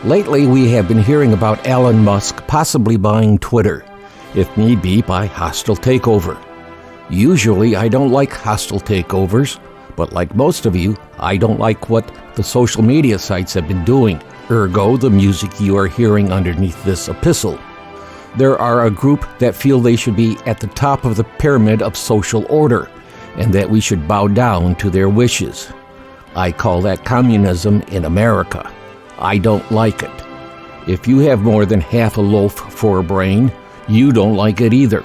Lately, we have been hearing about Elon Musk possibly buying Twitter, if need be by hostile takeover. Usually, I don't like hostile takeovers, but like most of you, I don't like what the social media sites have been doing, ergo the music you are hearing underneath this epistle. There are a group that feel they should be at the top of the pyramid of social order, and that we should bow down to their wishes. I call that communism in America. I don't like it. If you have more than half a loaf for a brain, you don't like it either.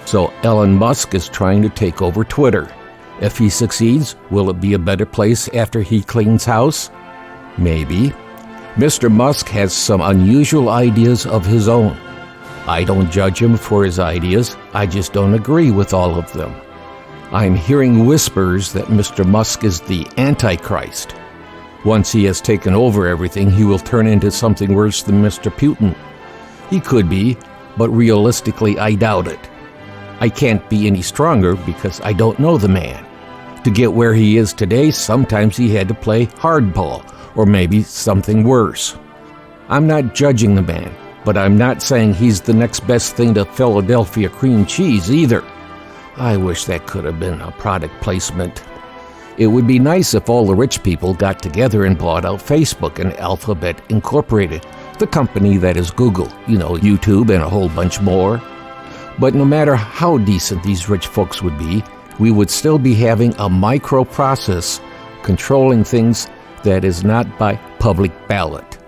So Elon Musk is trying to take over Twitter. If he succeeds, will it be a better place after he cleans house? Maybe. Mr. Musk has some unusual ideas of his own. I don't judge him for his ideas, I just don't agree with all of them. I'm hearing whispers that Mr. Musk is the Antichrist. Once he has taken over everything, he will turn into something worse than Mr. Putin. He could be, but realistically, I doubt it. I can't be any stronger because I don't know the man. To get where he is today, sometimes he had to play hardball, or maybe something worse. I'm not judging the man, but I'm not saying he's the next best thing to Philadelphia cream cheese either. I wish that could have been a product placement. It would be nice if all the rich people got together and bought out Facebook and Alphabet Incorporated, the company that is Google, YouTube and a whole bunch more. But no matter how decent these rich folks would be, we would still be having a microprocess controlling things that is not by public ballot.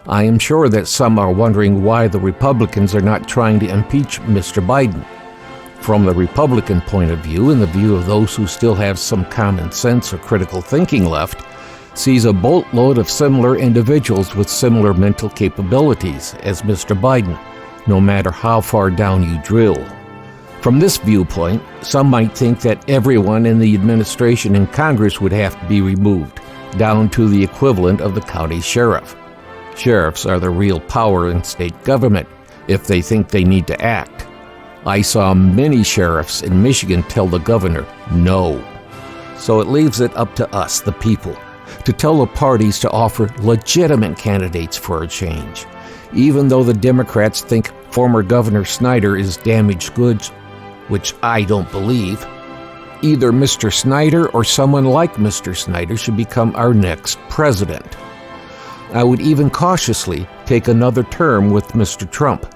I am sure that some are wondering why the Republicans are not trying to impeach Mr. Biden. From the Republican point of view, and the view of those who still have some common sense or critical thinking left, sees a boatload of similar individuals with similar mental capabilities as Mr. Biden, no matter how far down you drill. From this viewpoint, some might think that everyone in the administration and Congress would have to be removed, down to the equivalent of the county sheriff. Sheriffs are the real power in state government, if they think they need to act. I saw many sheriffs in Michigan tell the governor no. So it leaves it up to us, the people, to tell the parties to offer legitimate candidates for a change, even though the Democrats think former Governor Snyder is damaged goods, which I don't believe. Either Mr. Snyder or someone like Mr. Snyder should become our next president. I would even cautiously take another term with Mr. Trump,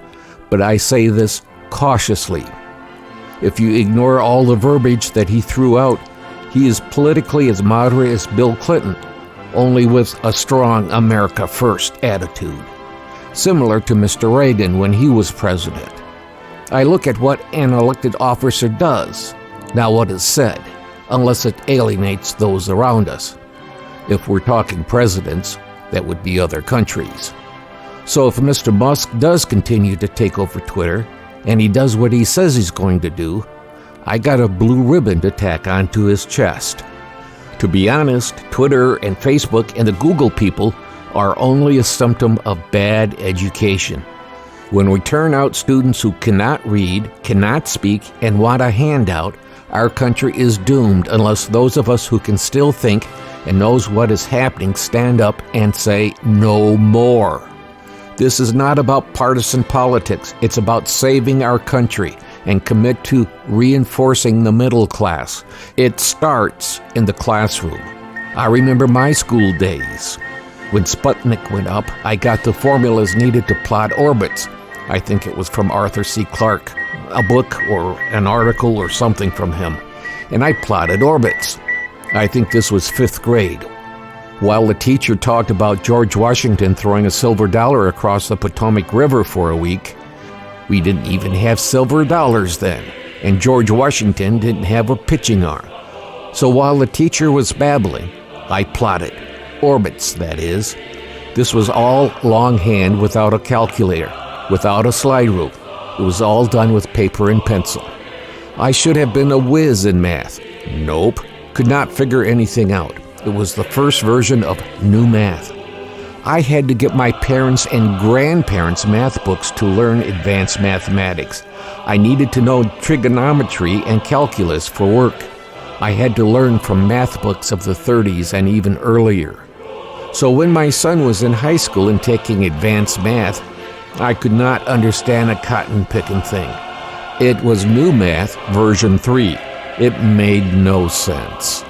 but I say this cautiously. If you ignore all the verbiage that he threw out, he is politically as moderate as Bill Clinton, only with a strong America First attitude, similar to Mr. Reagan when he was president. I look at what an elected officer does, not what is said, unless it alienates those around us. If we're talking presidents, that would be other countries. So if Mr. Musk does continue to take over Twitter, and he does what he says he's going to do, I got a blue ribbon to tack onto his chest. To be honest, Twitter and Facebook and the Google people are only a symptom of bad education. When we turn out students who cannot read, cannot speak, and want a handout, our country is doomed unless those of us who can still think and knows what is happening stand up and say no more. This is not about partisan politics. It's about saving our country and commit to reinforcing the middle class. It starts in the classroom. I remember my school days. When Sputnik went up, I got the formulas needed to plot orbits. I think it was from Arthur C. Clarke, a book or an article or something from him. And I plotted orbits. I think this was 5th grade. While the teacher talked about George Washington throwing a silver dollar across the Potomac River for a week, we didn't even have silver dollars then, and George Washington didn't have a pitching arm. So while the teacher was babbling, I plotted. Orbits, that is. This was all longhand without a calculator, without a slide rule. It was all done with paper and pencil. I should have been a whiz in math. Nope, could not figure anything out. It was the first version of new math. I had to get my parents' and grandparents' math books to learn advanced mathematics. I needed to know trigonometry and calculus for work. I had to learn from math books of the 30s and even earlier. So when my son was in high school and taking advanced math, I could not understand a cotton-picking thing. It was new math, version 3. It made no sense.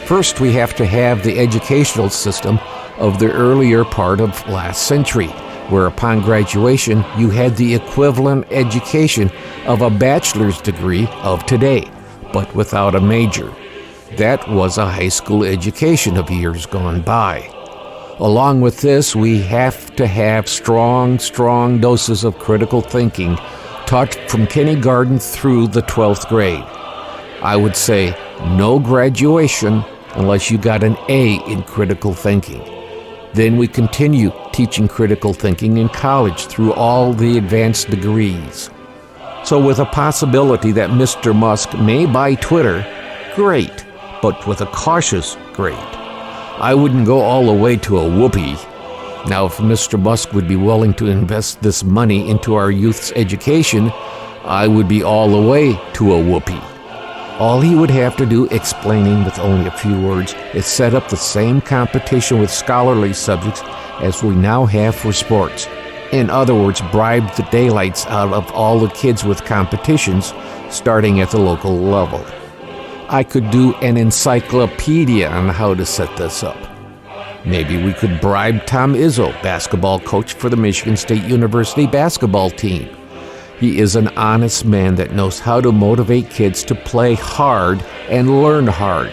First, we have to have the educational system of the earlier part of last century, where upon graduation you had the equivalent education of a bachelor's degree of today, but without a major. That was a high school education of years gone by. Along with this, we have to have strong doses of critical thinking taught from kindergarten through the 12th grade. I would say no graduation unless you got an A in critical thinking. Then we continue teaching critical thinking in college through all the advanced degrees. So with a possibility that Mr. Musk may buy Twitter, great, but with a cautious great. I wouldn't go all the way to a whoopee. Now, if Mr. Musk would be willing to invest this money into our youth's education, I would be all the way to a whoopee. All he would have to do, explaining with only a few words, is set up the same competition with scholarly subjects as we now have for sports. In other words, bribe the daylights out of all the kids with competitions, starting at the local level. I could do an encyclopedia on how to set this up. Maybe we could bribe Tom Izzo, basketball coach for the Michigan State University basketball team. He is an honest man that knows how to motivate kids to play hard and learn hard.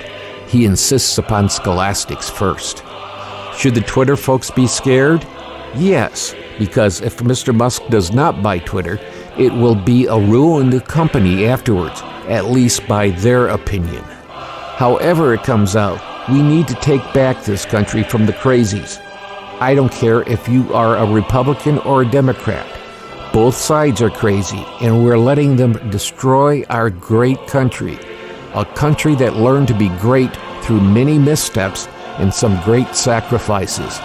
He insists upon scholastics first. Should the Twitter folks be scared? Yes, because if Mr. Musk does not buy Twitter, it will be a ruined company afterwards, at least by their opinion. However it comes out, we need to take back this country from the crazies. I don't care if you are a Republican or a Democrat. Both sides are crazy, and we're letting them destroy our great country. A country that learned to be great through many missteps and some great sacrifices.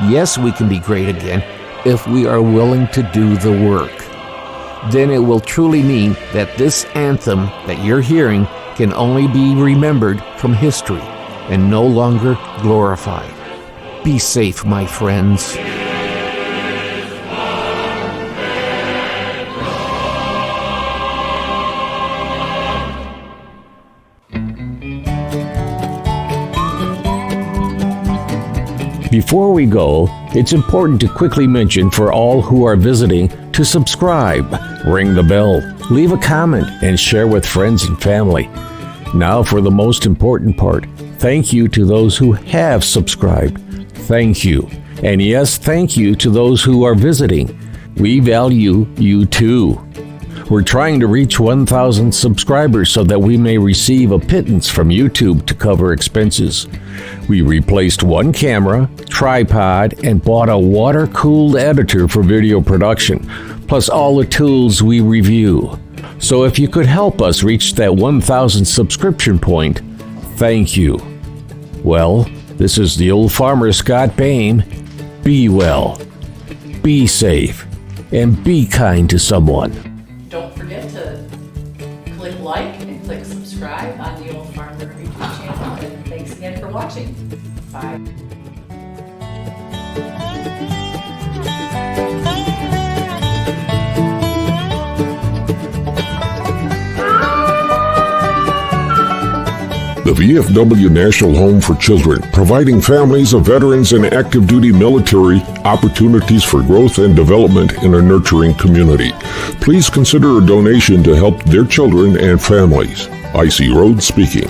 Yes, we can be great again if we are willing to do the work. Then it will truly mean that this anthem that you're hearing can only be remembered from history and no longer glorified. Be safe, my friends. Before we go, it's important to quickly mention for all who are visiting to subscribe, ring the bell, leave a comment, and share with friends and family. Now for the most important part, thank you to those who have subscribed. Thank you. And yes, thank you to those who are visiting. We value you too. We're trying to reach 1,000 subscribers so that we may receive a pittance from YouTube to cover expenses. We replaced one camera, tripod, and bought a water-cooled editor for video production, plus all the tools we review. So if you could help us reach that 1,000 subscription point, thank you. Well, this is the old farmer Scott Bain. Be well, be safe, and be kind to someone. Don't forget to click like and click subscribe on the Old Farmer YouTube channel. And thanks again for watching. Bye. The VFW National Home for Children, providing families of veterans and active duty military opportunities for growth and development in a nurturing community. Please consider a donation to help their children and families. I.C. Rhodes speaking.